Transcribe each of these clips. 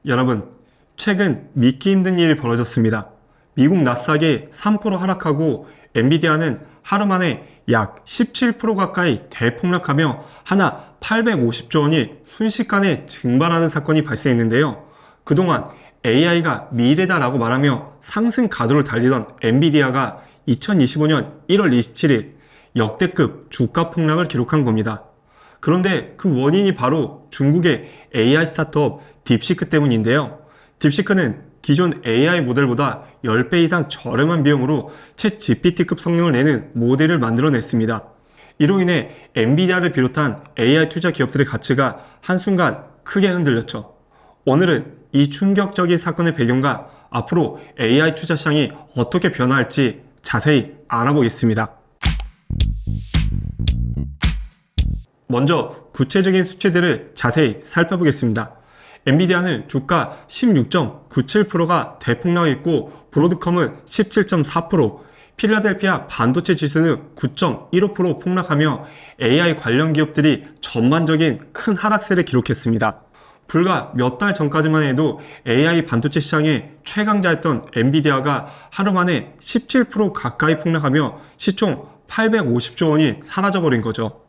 여러분, 최근 믿기 힘든 일이 벌어졌습니다. 미국 나스닥이 3% 하락하고 엔비디아는 하루 만에 약 17% 가까이 대폭락하며 하나 850조 원이 순식간에 증발하는 사건이 발생했는데요. 그동안 AI가 미래다라고 말하며 상승 가도를 달리던 엔비디아가 2025년 1월 27일 역대급 주가 폭락을 기록한 겁니다. 그런데 그 원인이 바로 중국의 AI 스타트업 딥시크 때문인데요. 딥시크는 기존 AI 모델보다 10배 이상 저렴한 비용으로 챗 GPT급 성능을 내는 모델을 만들어냈습니다. 이로 인해 엔비디아를 비롯한 AI 투자 기업들의 가치가 한순간 크게 흔들렸죠. 오늘은 이 충격적인 사건의 배경과 앞으로 AI 투자 시장이 어떻게 변화할지 자세히 알아보겠습니다. 먼저 구체적인 수치들을 자세히 살펴보겠습니다. 엔비디아는 주가 16.97%가 대폭락했고 브로드컴은 17.4%, 필라델피아 반도체 지수는 9.15% 폭락하며 AI 관련 기업들이 전반적인 큰 하락세를 기록했습니다. 불과 몇 달 전까지만 해도 AI 반도체 시장의 최강자였던 엔비디아가 하루 만에 17% 가까이 폭락하며 시총 850조 원이 사라져버린 거죠.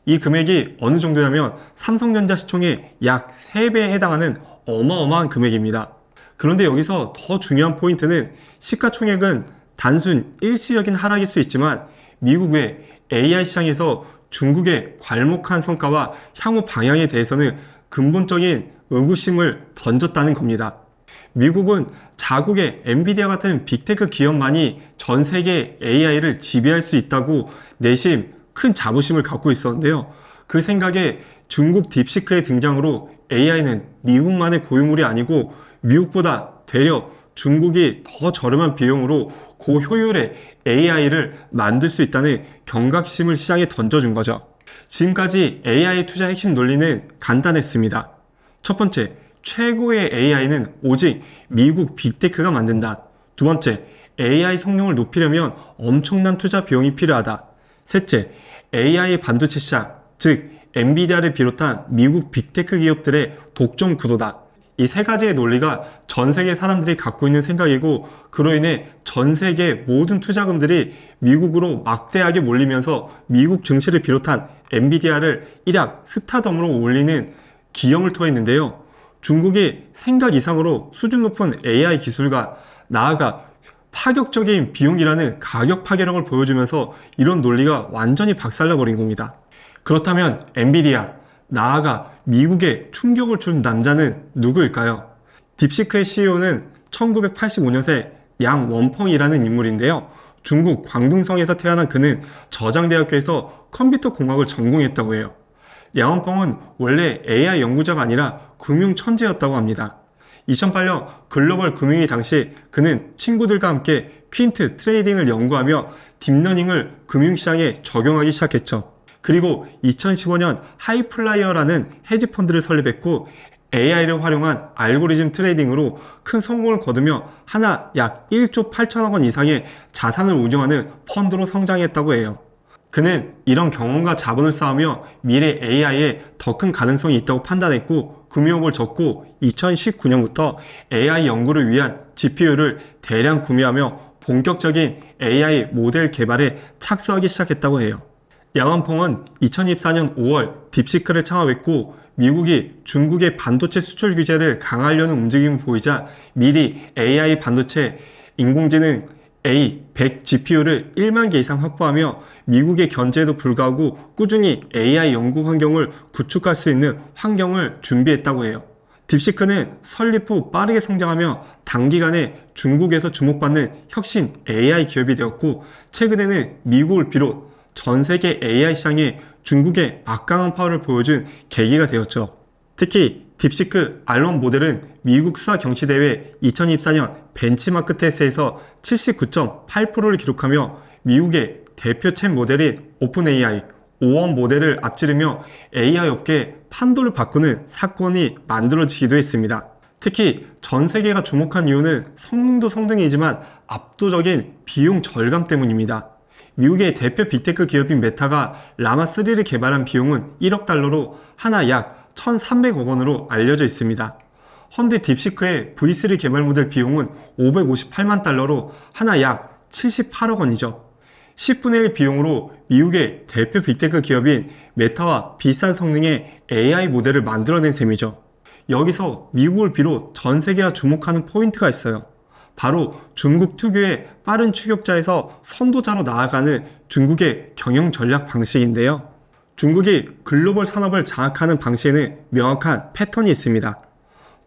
이 금액이 어느 정도냐면 삼성전자 시총의 약 3배에 해당하는 어마어마한 금액입니다. 그런데 여기서 더 중요한 포인트는 시가총액은 단순 일시적인 하락일 수 있지만 미국의 AI 시장에서 중국의 괄목한 성과와 향후 방향에 대해서는 근본적인 의구심을 던졌다는 겁니다. 미국은 자국의 엔비디아 같은 빅테크 기업만이 전 세계 AI를 지배할 수 있다고 내심 큰 자부심을 갖고 있었는데요. 그 생각에 중국 딥시크의 등장으로 AI는 미국만의 고유물이 아니고 미국보다 되려 중국이 더 저렴한 비용으로 고효율의 AI를 만들 수 있다는 경각심을 시장에 던져준 거죠. 지금까지 AI 투자 핵심 논리는 간단했습니다. 첫 번째, 최고의 AI는 오직 미국 빅테크가 만든다. 두 번째, AI 성능을 높이려면 엄청난 투자 비용이 필요하다. 셋째, AI 반도체 시장, 즉 엔비디아를 비롯한 미국 빅테크 기업들의 독점 구도다. 이 세 가지의 논리가 전 세계 사람들이 갖고 있는 생각이고 그로 인해 전 세계 모든 투자금들이 미국으로 막대하게 몰리면서 미국 증시를 비롯한 엔비디아를 일약 스타덤으로 올리는 기염을 토했는데요. 중국이 생각 이상으로 수준 높은 AI 기술과 나아가 파격적인 비용이라는 가격 파괴력을 보여주면서 이런 논리가 완전히 박살나버린 겁니다. 그렇다면 엔비디아, 나아가 미국에 충격을 준 남자는 누구일까요? 딥시크의 CEO는 1985년생 양원펑이라는 인물인데요. 중국 광둥성에서 태어난 그는 저장대학교에서 컴퓨터 공학을 전공했다고 해요. 양원펑은 원래 AI 연구자가 아니라 금융 천재였다고 합니다. 2008년 글로벌 금융위 당시 그는 친구들과 함께 퀸트 트레이딩을 연구하며 딥러닝을 금융시장에 적용하기 시작했죠. 그리고 2015년 하이플라이어라는 헤지펀드를 설립했고 AI를 활용한 알고리즘 트레이딩으로 큰 성공을 거두며 하나 약 1조 8천억 원 이상의 자산을 운영하는 펀드로 성장했다고 해요. 그는 이런 경험과 자본을 쌓으며 미래 AI에 더 큰 가능성이 있다고 판단했고 금융업을 접고 2019년부터 AI 연구를 위한 GPU를 대량 구매하며 본격적인 AI 모델 개발에 착수하기 시작했다고 해요. 양원펑은 2024년 5월 딥시크를 창업했고 미국이 중국의 반도체 수출 규제를 강화하려는 움직임을 보이자 미리 AI 반도체 인공지능 A100 GPU를 1만 개 이상 확보하며 미국의 견제에도 불구하고 꾸준히 AI 연구 환경을 구축할 수 있는 환경을 준비했다고 해요. 딥시크는 설립 후 빠르게 성장하며 단기간에 중국에서 주목받는 혁신 AI 기업이 되었고 최근에는 미국을 비롯 전 세계 AI 시장에 중국의 막강한 파워를 보여준 계기가 되었죠. 특히 딥시크 R1 모델은 미국 수학 경시대회 2024년 벤치마크 테스트에서 79.8%를 기록하며 미국의 대표 챗 모델인 오픈AI, O1 모델을 앞지르며 AI 업계의 판도를 바꾸는 사건이 만들어지기도 했습니다. 특히 전 세계가 주목한 이유는 성능도 성능이지만 압도적인 비용 절감 때문입니다. 미국의 대표 빅테크 기업인 메타가 라마3를 개발한 비용은 1억 달러로 하나 약 1,300억 원으로 알려져 있습니다. 현대 딥시크의 V3 개발 모델 비용은 558만 달러로 하나 약 78억 원이죠. 10분의 1 비용으로 미국의 대표 빅테크 기업인 메타와 비싼 성능의 AI 모델을 만들어낸 셈이죠. 여기서 미국을 비롯 전 세계가 주목하는 포인트가 있어요. 바로 중국 특유의 빠른 추격자에서 선도자로 나아가는 중국의 경영 전략 방식인데요. 중국이 글로벌 산업을 장악하는 방식에는 명확한 패턴이 있습니다.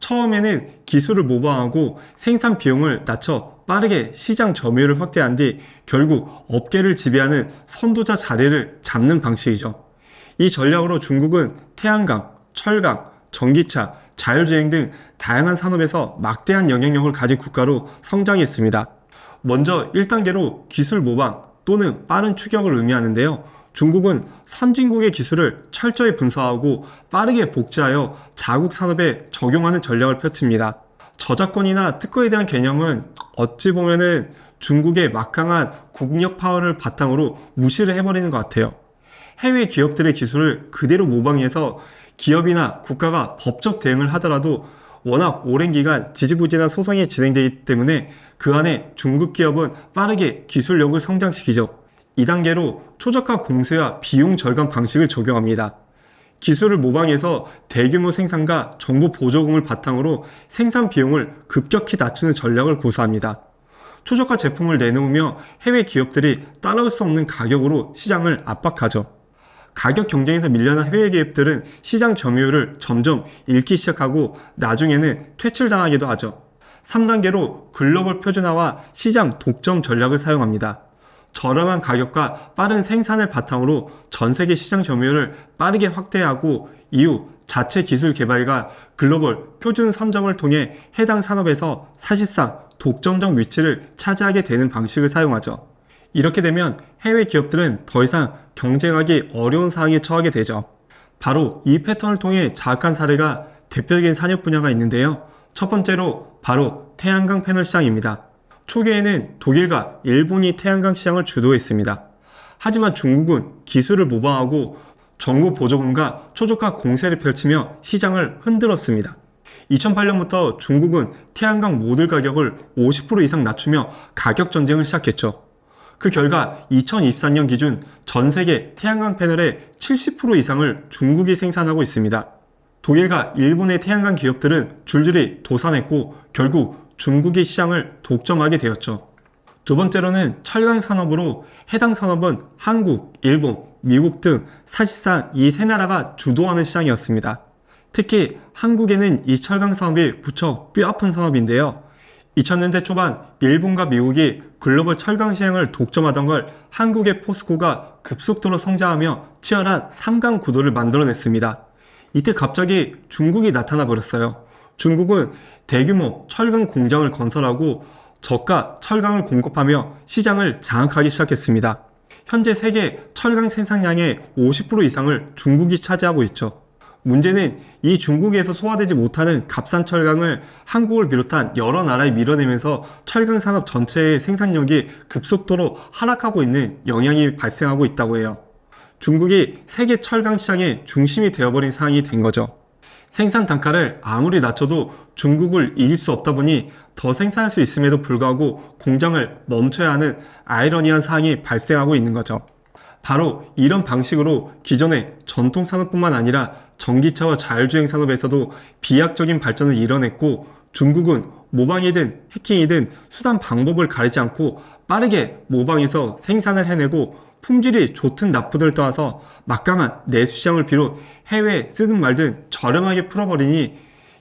처음에는 기술을 모방하고 생산 비용을 낮춰 빠르게 시장 점유율을 확대한 뒤 결국 업계를 지배하는 선도자 자리를 잡는 방식이죠. 이 전략으로 중국은 태양광, 철강, 전기차, 자율주행 등 다양한 산업에서 막대한 영향력을 가진 국가로 성장했습니다. 먼저 1단계로 기술 모방 또는 빠른 추격을 의미하는데요. 중국은 선진국의 기술을 철저히 분석하고 빠르게 복제하여 자국 산업에 적용하는 전략을 펼칩니다. 저작권이나 특허에 대한 개념은 어찌 보면은 중국의 막강한 국력 파워를 바탕으로 무시를 해버리는 것 같아요. 해외 기업들의 기술을 그대로 모방해서 기업이나 국가가 법적 대응을 하더라도 워낙 오랜 기간 지지부진한 소송이 진행되기 때문에 그 안에 중국 기업은 빠르게 기술력을 성장시키죠. 2단계로 초저가 공세와 비용 절감 방식을 적용합니다. 기술을 모방해서 대규모 생산과 정부 보조금을 바탕으로 생산 비용을 급격히 낮추는 전략을 구사합니다. 초저가 제품을 내놓으며 해외 기업들이 따라올 수 없는 가격으로 시장을 압박하죠. 가격 경쟁에서 밀려난 해외 기업들은 시장 점유율을 점점 잃기 시작하고 나중에는 퇴출당하기도 하죠. 3단계로 글로벌 표준화와 시장 독점 전략을 사용합니다. 저렴한 가격과 빠른 생산을 바탕으로 전 세계 시장 점유율을 빠르게 확대하고 이후 자체 기술 개발과 글로벌 표준 선점을 통해 해당 산업에서 사실상 독점적 위치를 차지하게 되는 방식을 사용하죠. 이렇게 되면 해외 기업들은 더 이상 경쟁하기 어려운 상황에 처하게 되죠. 바로 이 패턴을 통해 자학한 사례가 대표적인 산업 분야가 있는데요. 첫 번째로 바로 태양광 패널 시장입니다. 초기에는 독일과 일본이 태양광 시장을 주도했습니다. 하지만 중국은 기술을 모방하고 정부 보조금과 초저가 공세를 펼치며 시장을 흔들었습니다. 2008년부터 중국은 태양광 모듈 가격을 50% 이상 낮추며 가격 전쟁을 시작했죠. 그 결과 2024년 기준 전 세계 태양광 패널의 70% 이상을 중국이 생산하고 있습니다. 독일과 일본의 태양광 기업들은 줄줄이 도산했고 결국 중국이 시장을 독점하게 되었죠. 두 번째로는 철강 산업으로 해당 산업은 한국, 일본, 미국 등 사실상 이 세 나라가 주도하는 시장이었습니다. 특히 한국에는 이 철강 산업이 무척 뼈아픈 산업인데요. 2000년대 초반 일본과 미국이 글로벌 철강 시장을 독점하던 걸 한국의 포스코가 급속도로 성장하며 치열한 3강 구도를 만들어냈습니다. 이때 갑자기 중국이 나타나 버렸어요. 중국은 대규모 철강 공장을 건설하고 저가 철강을 공급하며 시장을 장악하기 시작했습니다. 현재 세계 철강 생산량의 50% 이상을 중국이 차지하고 있죠. 문제는 이 중국에서 소화되지 못하는 값싼 철강을 한국을 비롯한 여러 나라에 밀어내면서 철강 산업 전체의 생산력이 급속도로 하락하고 있는 영향이 발생하고 있다고 해요. 중국이 세계 철강 시장의 중심이 되어버린 상황이 된 거죠. 생산 단가를 아무리 낮춰도 중국을 이길 수 없다 보니 더 생산할 수 있음에도 불구하고 공장을 멈춰야 하는 아이러니한 상황이 발생하고 있는 거죠. 바로 이런 방식으로 기존의 전통 산업뿐만 아니라 전기차와 자율주행 산업에서도 비약적인 발전을 이뤄냈고 중국은 모방이든 해킹이든 수단 방법을 가리지 않고 빠르게 모방해서 생산을 해내고 품질이 좋든 나쁘든 떠나서 막강한 내수 시장을 비롯 해외에 쓰든 말든 저렴하게 풀어버리니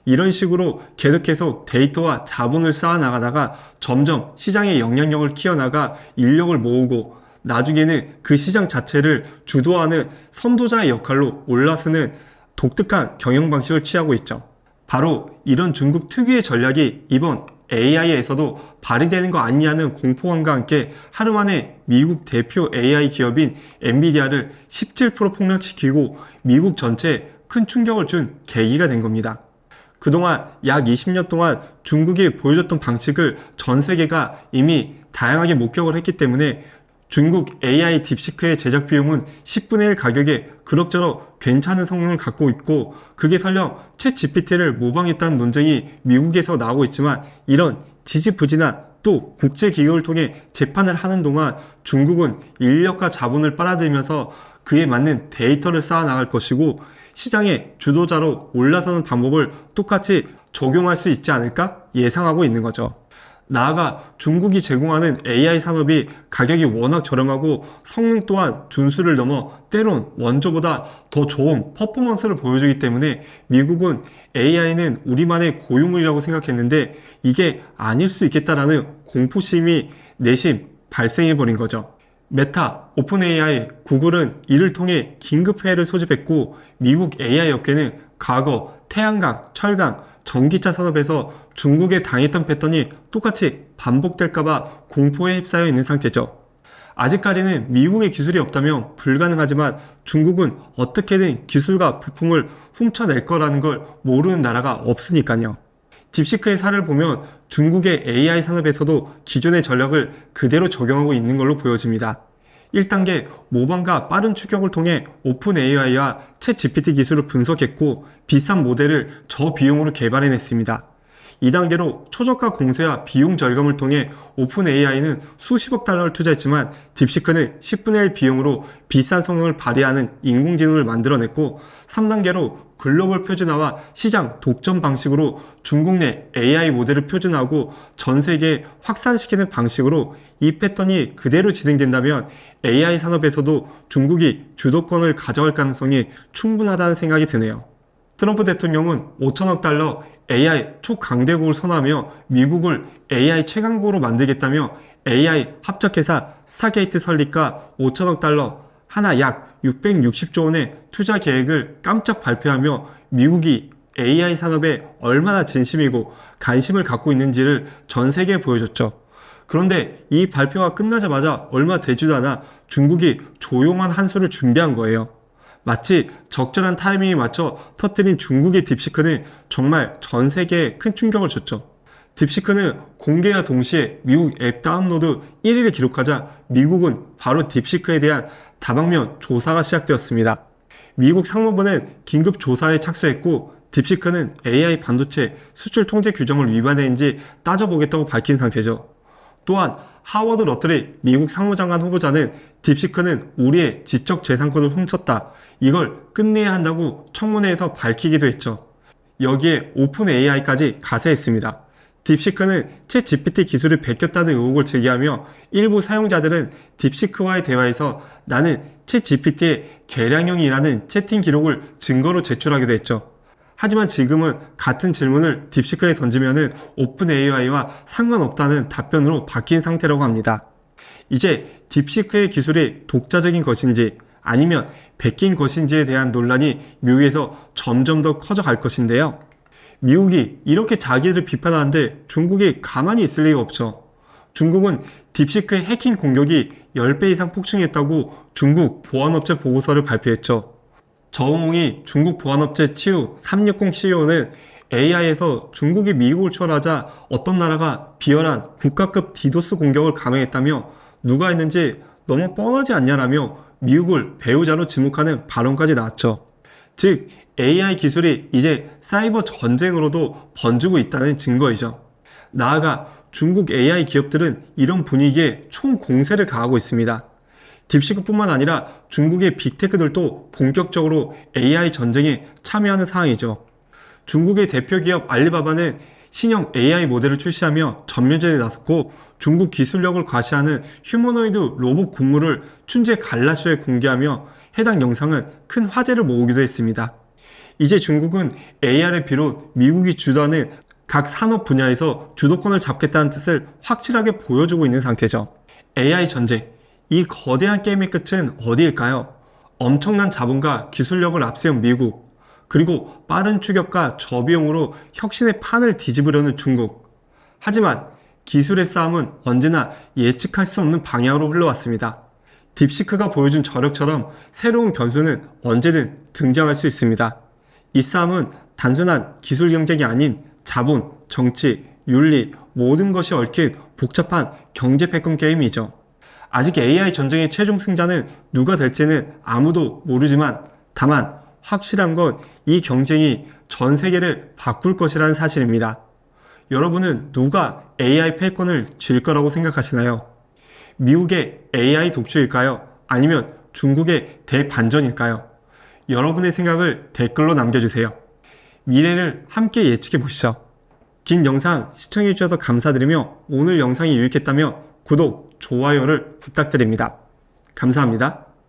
이런 식으로 계속해서 데이터와 자본을 쌓아나가다가 점점 시장의 영향력을 키워나가 인력을 모으고 나중에는 그 시장 자체를 주도하는 선도자의 역할로 올라서는 독특한 경영 방식을 취하고 있죠. 바로 이런 중국 특유의 전략이 이번 AI에서도 발휘되는 거 아니냐는 공포감과 함께 하루 만에 미국 대표 AI 기업인 엔비디아를 17% 폭락시키고 미국 전체에 큰 충격을 준 계기가 된 겁니다. 그동안 약 20년 동안 중국이 보여줬던 방식을 전 세계가 이미 다양하게 목격을 했기 때문에 중국 AI 딥시크의 제작 비용은 10분의 1 가격에 그럭저럭 괜찮은 성능을 갖고 있고 그게 설령 챗 GPT를 모방했다는 논쟁이 미국에서 나오고 있지만 이런 지지부진한 또 국제기구를 통해 재판을 하는 동안 중국은 인력과 자본을 빨아들이면서 그에 맞는 데이터를 쌓아나갈 것이고 시장의 주도자로 올라서는 방법을 똑같이 적용할 수 있지 않을까 예상하고 있는 거죠. 나아가 중국이 제공하는 AI 산업이 가격이 워낙 저렴하고 성능 또한 준수를 넘어 때론 원조보다 더 좋은 퍼포먼스를 보여주기 때문에 미국은 AI는 우리만의 고유물이라고 생각했는데 이게 아닐 수 있겠다라는 공포심이 내심 발생해버린 거죠. 메타, 오픈 AI, 구글은 이를 통해 긴급회의를 소집했고 미국 AI 업계는 과거 태양광, 철강, 전기차 산업에서 중국에 당했던 패턴이 똑같이 반복될까봐 공포에 휩싸여 있는 상태죠. 아직까지는 미국의 기술이 없다면 불가능하지만 중국은 어떻게든 기술과 부품을 훔쳐낼 거라는 걸 모르는 나라가 없으니까요. 딥시크의 사례를 보면 중국의 AI 산업에서도 기존의 전략을 그대로 적용하고 있는 걸로 보여집니다. 1단계 모방과 빠른 추격을 통해 오픈 AI와 챗 GPT 기술을 분석했고 비싼 모델을 저비용으로 개발해냈습니다. 2단계로 초저가 공세와 비용 절감을 통해 오픈 AI는 수십억 달러를 투자했지만 딥시크는 10분의 1 비용으로 비싼 성능을 발휘하는 인공지능을 만들어냈고 3단계로 글로벌 표준화와 시장 독점 방식으로 중국 내 AI 모델을 표준화하고 전 세계에 확산시키는 방식으로 이 패턴이 그대로 진행된다면 AI 산업에서도 중국이 주도권을 가져갈 가능성이 충분하다는 생각이 드네요. 트럼프 대통령은 5천억 달러 AI 초강대국을 선언하며 미국을 AI 최강국으로 만들겠다며 AI 합작회사 스타게이트 설립과 5천억 달러, 하나 약 660조 원의 투자 계획을 깜짝 발표하며 미국이 AI 산업에 얼마나 진심이고 관심을 갖고 있는지를 전 세계에 보여줬죠. 그런데 이 발표가 끝나자마자 얼마 되지도 않아 중국이 조용한 한 수를 준비한 거예요. 마치 적절한 타이밍에 맞춰 터뜨린 중국의 딥시크는 정말 전 세계에 큰 충격을 줬죠. 딥시크는 공개와 동시에 미국 앱 다운로드 1위를 기록하자 미국은 바로 딥시크에 대한 다방면 조사가 시작되었습니다. 미국 상무부는 긴급 조사에 착수했고 딥시크는 AI 반도체 수출 통제 규정을 위반했는지 따져보겠다고 밝힌 상태죠. 또한 하워드 러틀리 미국 상무장관 후보자는 딥시크는 우리의 지적 재산권을 훔쳤다. 이걸 끝내야 한다고 청문회에서 밝히기도 했죠. 여기에 오픈 AI까지 가세했습니다. 딥시크는 챗 GPT 기술을 베꼈다는 의혹을 제기하며 일부 사용자들은 딥시크와의 대화에서 나는 챗 GPT의 개량형이라는 채팅 기록을 증거로 제출하기도 했죠. 하지만 지금은 같은 질문을 딥시크에 던지면은 오픈 AI와 상관없다는 답변으로 바뀐 상태라고 합니다. 이제 딥시크의 기술이 독자적인 것인지 아니면 베낀 것인지에 대한 논란이 미국에서 점점 더 커져갈 것인데요. 미국이 이렇게 자기를 비판하는데 중국이 가만히 있을 리가 없죠. 중국은 딥시크의 해킹 공격이 10배 이상 폭증했다고 중국 보안업체 보고서를 발표했죠. 저우홍이 중국 보안업체 치우 360 CEO는 AI에서 중국이 미국을 추월하자 어떤 나라가 비열한 국가급 디도스 공격을 감행했다며 누가 했는지 너무 뻔하지 않냐라며 미국을 배후자로 지목하는 발언까지 나왔죠. 즉 AI 기술이 이제 사이버 전쟁으로도 번지고 있다는 증거이죠. 나아가 중국 AI 기업들은 이런 분위기에 총공세를 가하고 있습니다. 딥시크뿐만 아니라 중국의 빅테크들도 본격적으로 AI 전쟁에 참여하는 상황이죠. 중국의 대표 기업 알리바바는 신형 AI 모델을 출시하며 전면전에 나섰고 중국 기술력을 과시하는 휴머노이드 로봇 군무를 춘제 갈라쇼에 공개하며 해당 영상은 큰 화제를 모으기도 했습니다. 이제 중국은 AR을 비롯 미국이 주도하는 각 산업 분야에서 주도권을 잡겠다는 뜻을 확실하게 보여주고 있는 상태죠. AI 전쟁, 이 거대한 게임의 끝은 어디일까요? 엄청난 자본과 기술력을 앞세운 미국, 그리고 빠른 추격과 저비용으로 혁신의 판을 뒤집으려는 중국. 하지만 기술의 싸움은 언제나 예측할 수 없는 방향으로 흘러왔습니다. 딥시크가 보여준 저력처럼 새로운 변수는 언제든 등장할 수 있습니다. 이 싸움은 단순한 기술 경쟁이 아닌 자본, 정치, 윤리 모든 것이 얽힌 복잡한 경제 패권 게임이죠. 아직 AI 전쟁의 최종 승자는 누가 될지는 아무도 모르지만 다만 확실한 건 이 경쟁이 전 세계를 바꿀 것이라는 사실입니다. 여러분은 누가 AI 패권을 쥘 거라고 생각하시나요? 미국의 AI 독주일까요? 아니면 중국의 대반전일까요? 여러분의 생각을 댓글로 남겨주세요. 미래를 함께 예측해 보시죠. 긴 영상 시청해 주셔서 감사드리며 오늘 영상이 유익했다면 구독, 좋아요를 부탁드립니다. 감사합니다.